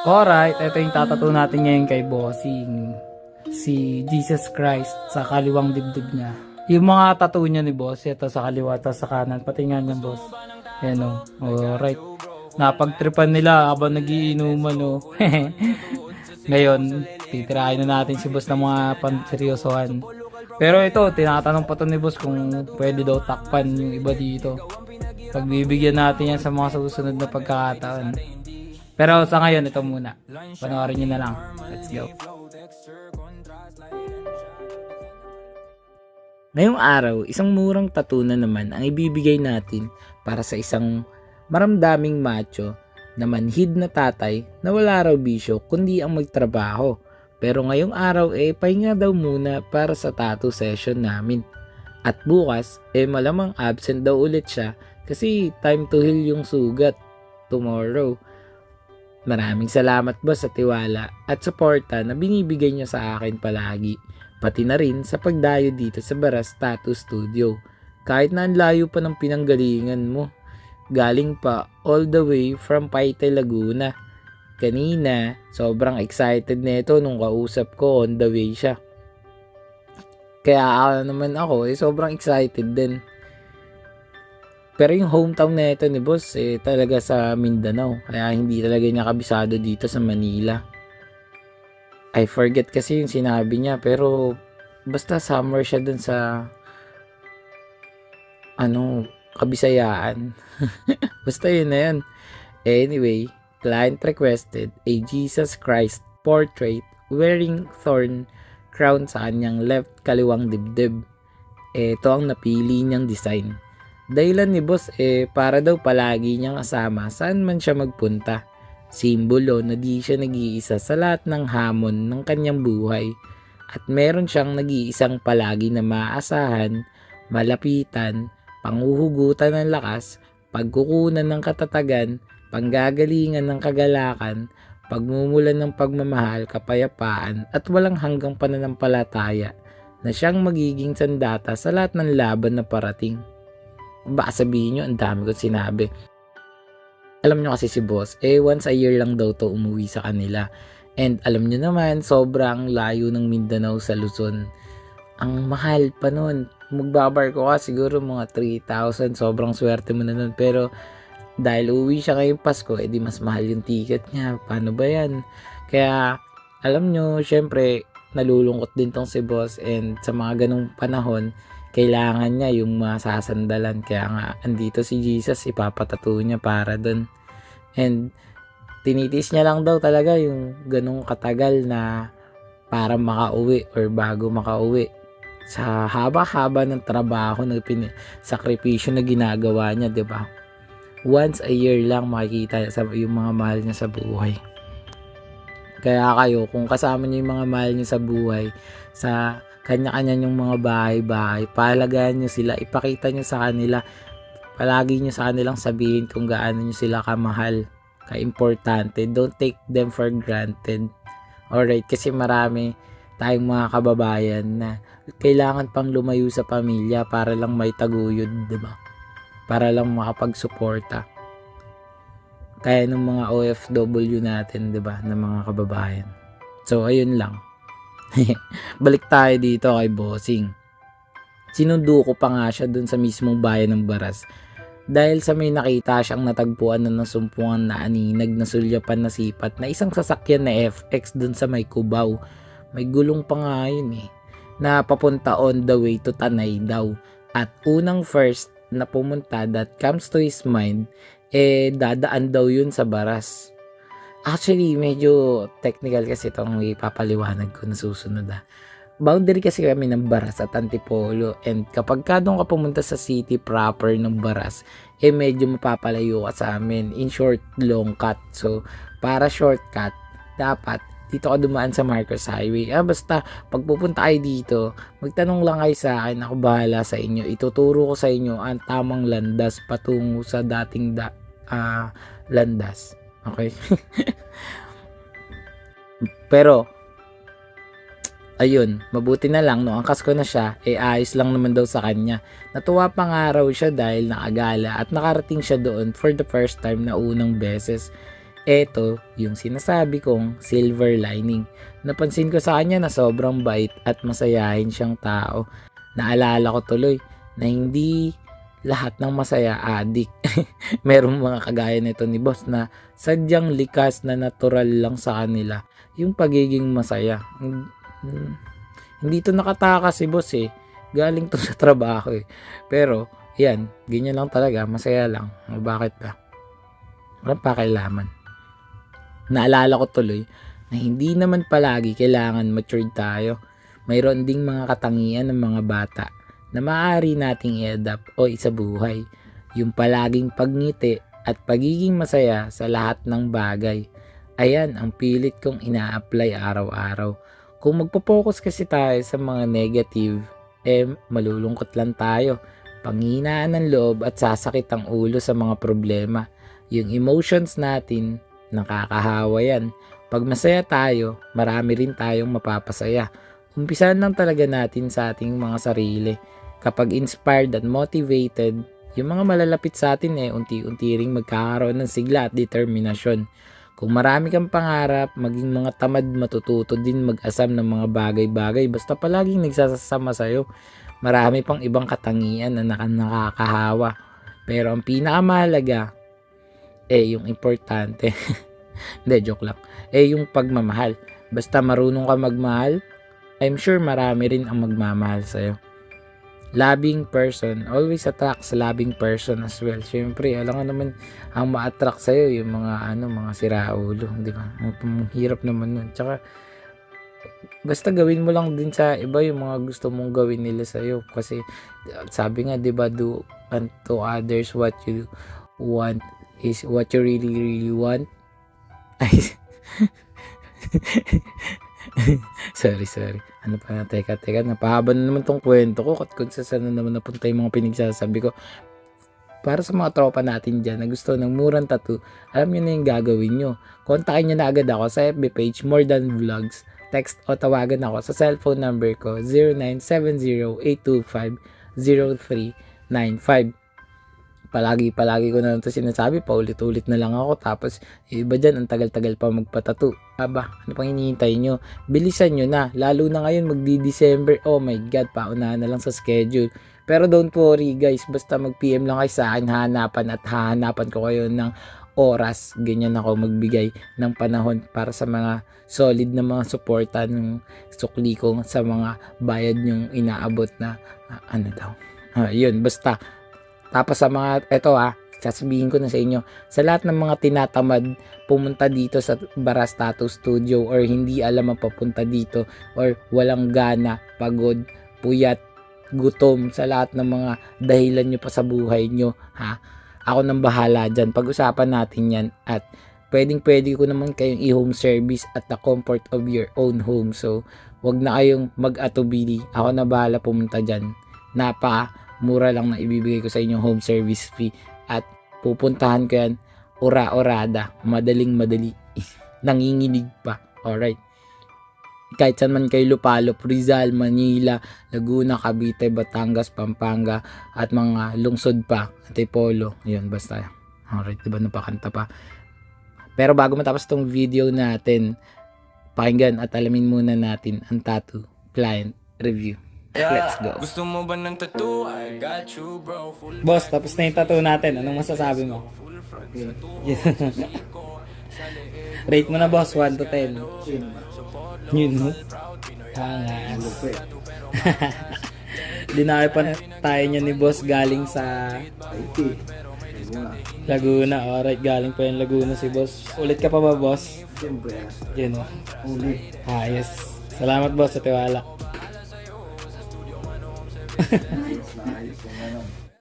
Alright, ito yung tatattoo natin ngayon kay Bossing. Si Jesus Christ sa kaliwang dibdib niya. Yung mga tattoo niya ni Boss, ito sa kaliwa, ito sa kanan. Pati nga niya, Boss. Ayan o. Alright. Napagtripan nila habang nagiinuman o. Ngayon, titirahin na natin si Boss ng mga panseryosohan. Pero ito, tinatanong pa to ni Boss kung pwede daw takpan yung iba dito. Pagbibigyan natin yan sa mga susunod na pagkakataon. Pero sa ngayon, ito muna. Panoorin nyo na lang. Let's go. Ngayong araw, isang murang tattoo na naman ang ibibigay natin para sa isang maramdaming macho na manhid na tatay na wala raw bisyo kundi ang magtrabaho. Pero ngayong araw pahinga daw muna para sa tattoo session namin. At bukas malamang absent daw ulit siya kasi time to heal yung sugat tomorrow. Maraming salamat boss sa tiwala at suporta na binibigay niya sa akin palagi. Pati na rin sa pagdayo dito sa Baras Tattoo Studio. Kahit na ang layo pa ng pinanggalingan mo. Galing pa all the way from Paitay, Laguna. Kanina, sobrang excited nito nung kausap ko on the way siya. Kaya ako sobrang excited din. Pero yung hometown na ito ni boss talaga sa Mindanao. Kaya hindi talaga niya kabisado dito sa Manila. I forget kasi yung sinabi niya pero basta summer siya dun sa Kabisayaan. Basta yun na yun. Anyway, client requested a Jesus Christ portrait wearing thorn crown sa kanyang left kaliwang dibdib. Ito ang napili niyang design. Dahilan ni boss para daw palagi niyang kasama saan man siya magpunta. Simbolo na di siya nag-iisa sa lahat ng hamon ng kanyang buhay at meron siyang nag-iisang palagi na maaasahan, malapitan, panghuhugutan ng lakas, pagkukunan ng katatagan, panggagalingan ng kagalakan, pagmumulan ng pagmamahal, kapayapaan at walang hanggang pananampalataya na siyang magiging sandata sa lahat ng laban na parating. Baka sabihin nyo, ang dami ko sinabi. Alam nyo kasi si boss, once a year lang daw to umuwi sa kanila. And alam nyo naman, sobrang layo ng Mindanao sa Luzon. Ang mahal pa nun. Magbabar ko ka siguro mga 3,000. Sobrang swerte mo na nun. Pero dahil uwi siya ngayong Pasko, di mas mahal yung ticket niya. Paano ba yan? Kaya alam nyo, syempre, nalulungkot din tong si boss. And sa mga ganong panahon, kailangan niya yung masasandalan. Kaya nga, andito si Jesus, ipapatattoo niya para dun. And tinitis niya lang daw talaga yung ganong katagal na para makauwi or bago makauwi. Sa haba-haba ng trabaho na sakripisyo na ginagawa niya, di ba? Once a year lang makikita yung mga mahal niya sa buhay. Kaya kayo, kung kasama niyo yung mga mahal niyo sa buhay, sa kanya-kanya yung mga bahay-bahay, pahalagahan niyo sila, ipakita niyo sa kanila, palagi niyo sa kanilang sabihin kung gaano niyo sila kamahal, ka-importante. Don't take them for granted. Alright, kasi marami tayong mga kababayan na kailangan pang lumayo sa pamilya para lang may taguyod, diba? Para lang makapagsuporta. Kaya ng mga OFW natin, diba, na mga kababayan. So, ayun lang. Balik tayo dito kay Bossing. Sinundo ko pa nga siya dun sa mismong bayan ng Baras dahil sa may nakita siyang natagpuan na nasumpungan na aninag na sulyapan na sipat na isang sasakyan na FX dun sa may Cubao. May gulong pa nga yun na papunta on the way to Tanay daw. At unang first na pumunta that comes to his mind dadaan daw yun sa Baras. Actually, medyo technical kasi itong ipapaliwanag ko na susunod. Boundary kasi kami ng Baras at Antipolo. And kapag doon ka pumunta sa city proper ng Baras, medyo mapapalayo ka sa amin. In short, long cut. So, para shortcut, dapat dito ka dumaan sa Marcos Highway. Basta, pag pupunta kayo dito, magtanong lang kayo sa akin. Ako bahala sa inyo. Ituturo ko sa inyo ang tamang landas patungo sa dating landas. Okay? Pero ayun, mabuti na lang no, angkas ko na siya, ayos lang naman daw sa kanya. Natuwa pa nga raw siya dahil nakagala at nakarating siya doon for the first time na unang beses. Eto yung sinasabi kong silver lining. Napansin ko sa kanya na sobrang bait at masayahin siyang tao. Naalala ko tuloy na hindi lahat ng masaya adik. Merong mga kagaya nito ni boss na sadyang likas na natural lang sa kanila yung pagiging masaya. Hindi to nakatakas si boss eh. Galing to sa trabaho eh. Pero yan, ganyan lang talaga, masaya lang. Bakit ba? Walang pakialaman. Naalala ko tuloy na hindi naman palagi kailangan matured tayo. Mayroon ding mga katangian ng mga bata na maaari nating i-adapt o isabuhay. Yung palaging pagngiti at pagiging masaya sa lahat ng bagay. Ayan ang pilit kong ina-apply araw-araw. Kung magpo-focus kasi tayo sa mga negative, malulungkot lang tayo. Panghinaan ng loob at sasakit ang ulo sa mga problema. Yung emotions natin, nakakahawa yan. Pag masaya tayo, marami rin tayong mapapasaya. Umpisahan lang talaga natin sa ating mga sarili. Kapag inspired at motivated, yung mga malalapit sa atin unti-unti ring magkakaroon ng sigla at determinasyon. Kung marami kang pangarap, maging mga tamad matututo din mag-asam ng mga bagay-bagay basta palaging nagsasama sa'yo. Marami pang ibang katangian na nakakahawa. Pero ang pinakamahalaga, yung importante. Hindi, joke lang. Yung pagmamahal. Basta marunong ka magmahal, I'm sure marami rin ang magmamahal sa'yo. Loving person always attracts loving person as well. Siyempre, alam nga naman, ang ma-attract sa'yo, yung mga siraulo. Di ba? Ang hirap naman nun. Tsaka, basta gawin mo lang din sa iba yung mga gusto mong gawin nila sa'yo. Kasi, sabi nga, di ba, do unto others what you want is what you really, really want. Ay, sorry. Ano pa na, teka, napahaba na naman tong kwento ko at kung saan na naman napunta yung mga pinagsasabi ko. Para sa mga tropa natin dyan na gusto ng murang tattoo, alam nyo na yung gagawin nyo. Kontakin nyo na agad ako sa FB page More Than Vlogs. Text o tawagan ako sa cellphone number ko 0970-825-0395. Palagi ko na ito sinasabi, paulit-ulit na lang ako. Tapos yung iba dyan, ang tagal-tagal pa magpatattoo. Aba, ano pang hinihintay nyo? Bilisan nyo na, lalo na ngayon magdi-December. Oh my God, paunahan na lang sa schedule. Pero don't worry guys, basta mag-PM lang kayo sa akin, hahanapan ko kayo ng oras. Ganyan ako magbigay ng panahon para sa mga solid na mga suporta ng sukli ko sa mga bayad nyong inaabot na yun, basta. Tapos sa mga, sasabihin ko na sa inyo, sa lahat ng mga tinatamad pumunta dito sa Baras Tattoo Studio or hindi alam ang papunta dito or walang gana, pagod, puyat, gutom, sa lahat ng mga dahilan nyo pa sa buhay nyo, ako nang bahala dyan. Pag-usapan natin yan at pwede ko naman kayong i-home service at the comfort of your own home. So, wag na kayong mag-atubili. Ako na bahala pumunta dyan. Mura lang na ibibigay ko sa inyong home service fee at pupuntahan ko yan ora-orada, madaling-madali. Nanginginig pa. Alright. Kahit saan man kayo lupalop, Rizal, Manila, Laguna, Cavite, Batangas, Pampanga at mga lungsod pa, Antipolo. Yun, basta. Alright, diba napakanta pa. Pero bago matapos tong video natin, pakinggan at alamin muna natin ang tattoo client review. Let's go. Gusto mo ba ng tattoo? I got you, bro. Full Boss, tapos na yung tattoo natin. Anong masasabi mo? Rate mo na boss, 1 to 10. Yun mo? Hangas. Dinaki pa tayo niya ni boss galing sa Laguna. Alright, galing pa yung Laguna si boss. Ulit ka pa ba boss? Siyempre, Yun o. ulit. Ayos. Salamat boss sa tiwala. Ayos na ayos.